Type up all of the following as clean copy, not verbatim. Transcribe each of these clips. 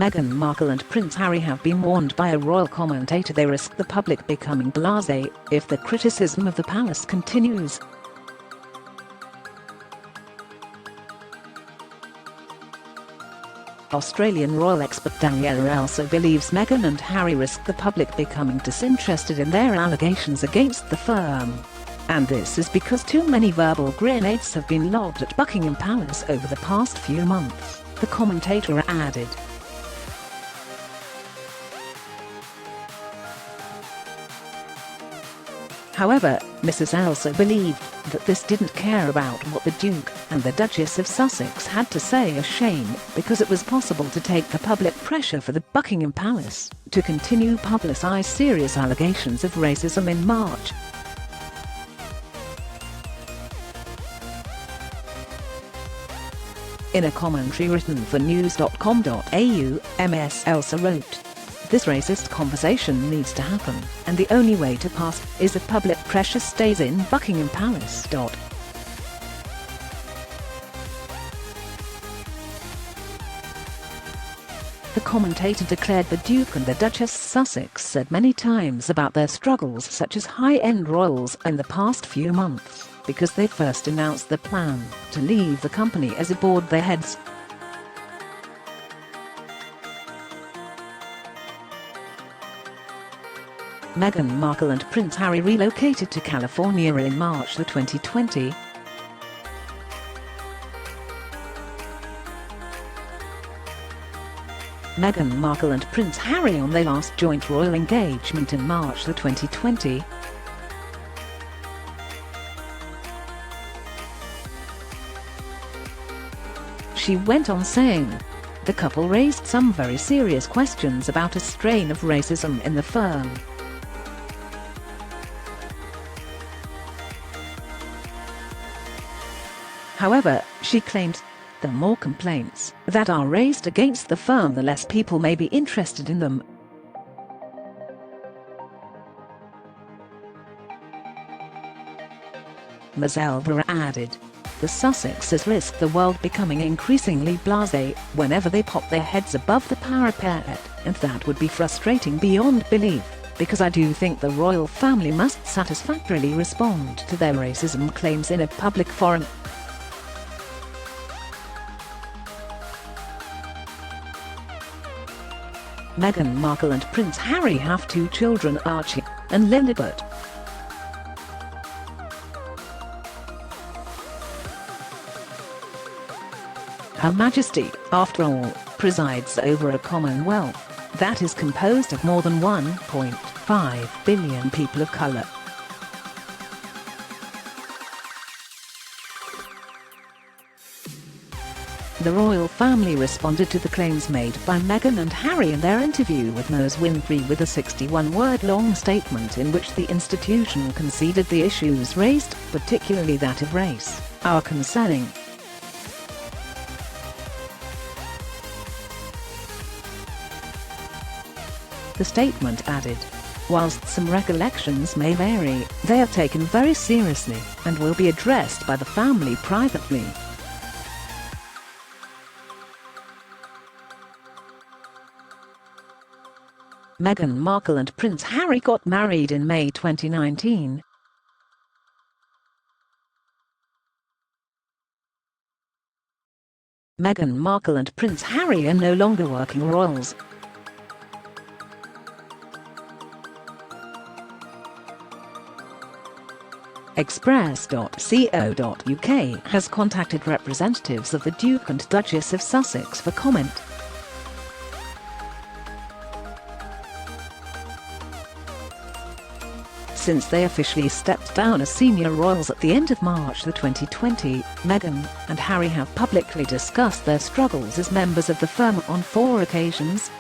Meghan Markle and Prince Harry have been warned by a royal commentator they risk the public becoming blasé if the criticism of the palace continues. Australian royal expert Daniela also believes Meghan and Harry risk the public becoming disinterested in their allegations against the firm. And this is because too many verbal grenades have been lobbed at Buckingham Palace over the past few months, the commentator added. However, Mrs. also believed that this didn't care about what the Duke and the Duchess of Sussex had to say, a shame, because it was possible to take the public pressure for the Buckingham Palace to continue publicise serious allegations of racism in March. In a commentary written for news.com.au, Ms. Elsa wrote, "This racist conversation needs to happen, and the only way to pass is if public pressure stays in Buckingham Palace." The commentator declared the Duke and the Duchess of Sussex said many times about their struggles such as high-end royals in the past few months, because they first announced the plan to leave the company as it bored their heads. Meghan Markle and Prince Harry relocated to California in March 2020. Meghan Markle and Prince Harry on their last joint royal engagement in March 2020. She went on saying, "The couple raised some very serious questions about a strain of racism in the firm. However, she claimed, the more complaints that are raised against the firm, the less people may be interested in them." Ms. Elsa added, "The Sussexes risk the world becoming increasingly blasé whenever they pop their heads above the parapet, and that would be frustrating beyond belief, because I do think the royal family must satisfactorily respond to their racism claims in a public forum." Meghan Markle and Prince Harry have two children, Archie and Lilibet. Her Majesty, after all, presides over a Commonwealth that is composed of more than 1.5 billion people of colour. The royal family responded to the claims made by Meghan and Harry in their interview with Ms. Winfrey with a 61-word-long statement in which the institution conceded the issues raised, particularly that of race, are concerning. The statement added, "Whilst some recollections may vary, they are taken very seriously and will be addressed by the family privately." Meghan Markle and Prince Harry got married in May 2019. Meghan Markle and Prince Harry are no longer working royals. Express.co.uk has contacted representatives of the Duke and Duchess of Sussex for comment. Since they officially stepped down as senior royals at the end of March 2020, Meghan and Harry have publicly discussed their struggles as members of the firm on 4 occasions.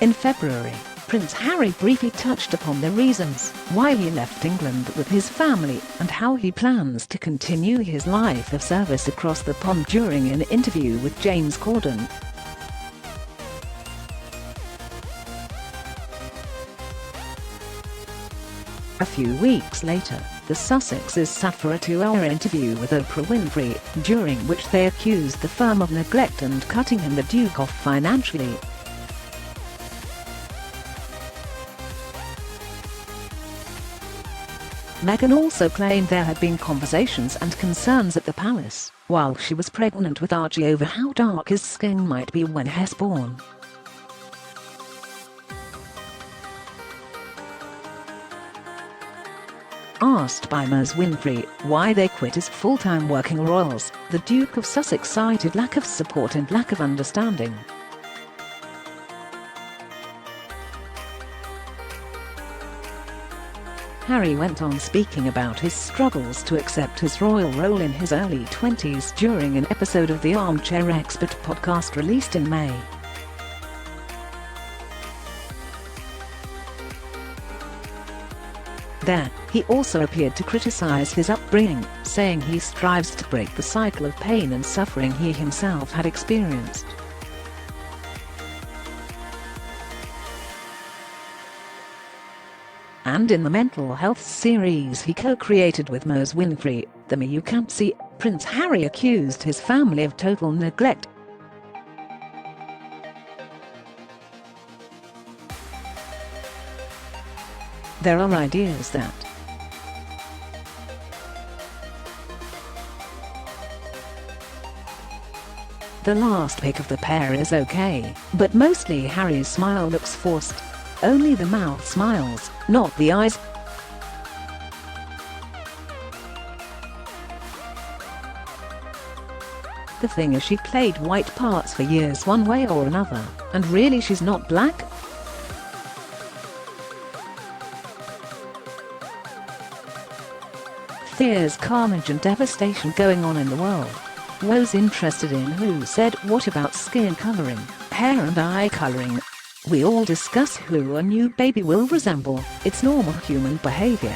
In February, Prince Harry briefly touched upon the reasons why he left England with his family and how he plans to continue his life of service across the pond during an interview with James Corden. A few weeks later, The Sussexes sat for a 2-hour interview with Oprah Winfrey, during which they accused the firm of neglect and cutting him the Duke off financially. Meghan also claimed there had been conversations and concerns at the palace, while she was pregnant with Archie, over how dark his skin might be when he's born. Asked by Ms. Winfrey why they quit as full-time working royals, the Duke of Sussex cited lack of support and lack of understanding. Harry went on speaking about his struggles to accept his royal role in his early 20s during an episode of the Armchair Expert podcast released in May. There, he also appeared to criticize his upbringing, saying he strives to break the cycle of pain and suffering he himself had experienced. And in the mental health series he co-created with Ms. Winfrey, The Me You Can't See, Prince Harry accused his family of total neglect. There are ideas that the last pic of the pair is okay, but mostly Harry's smile looks forced. Only the mouth smiles, not the eyes. The thing is, she played white parts for years one way or another, and really she's not black. There's carnage and devastation going on in the world. Was interested in who said what about skin coloring, hair and eye coloring. We all discuss who a new baby will resemble. It's normal human behavior.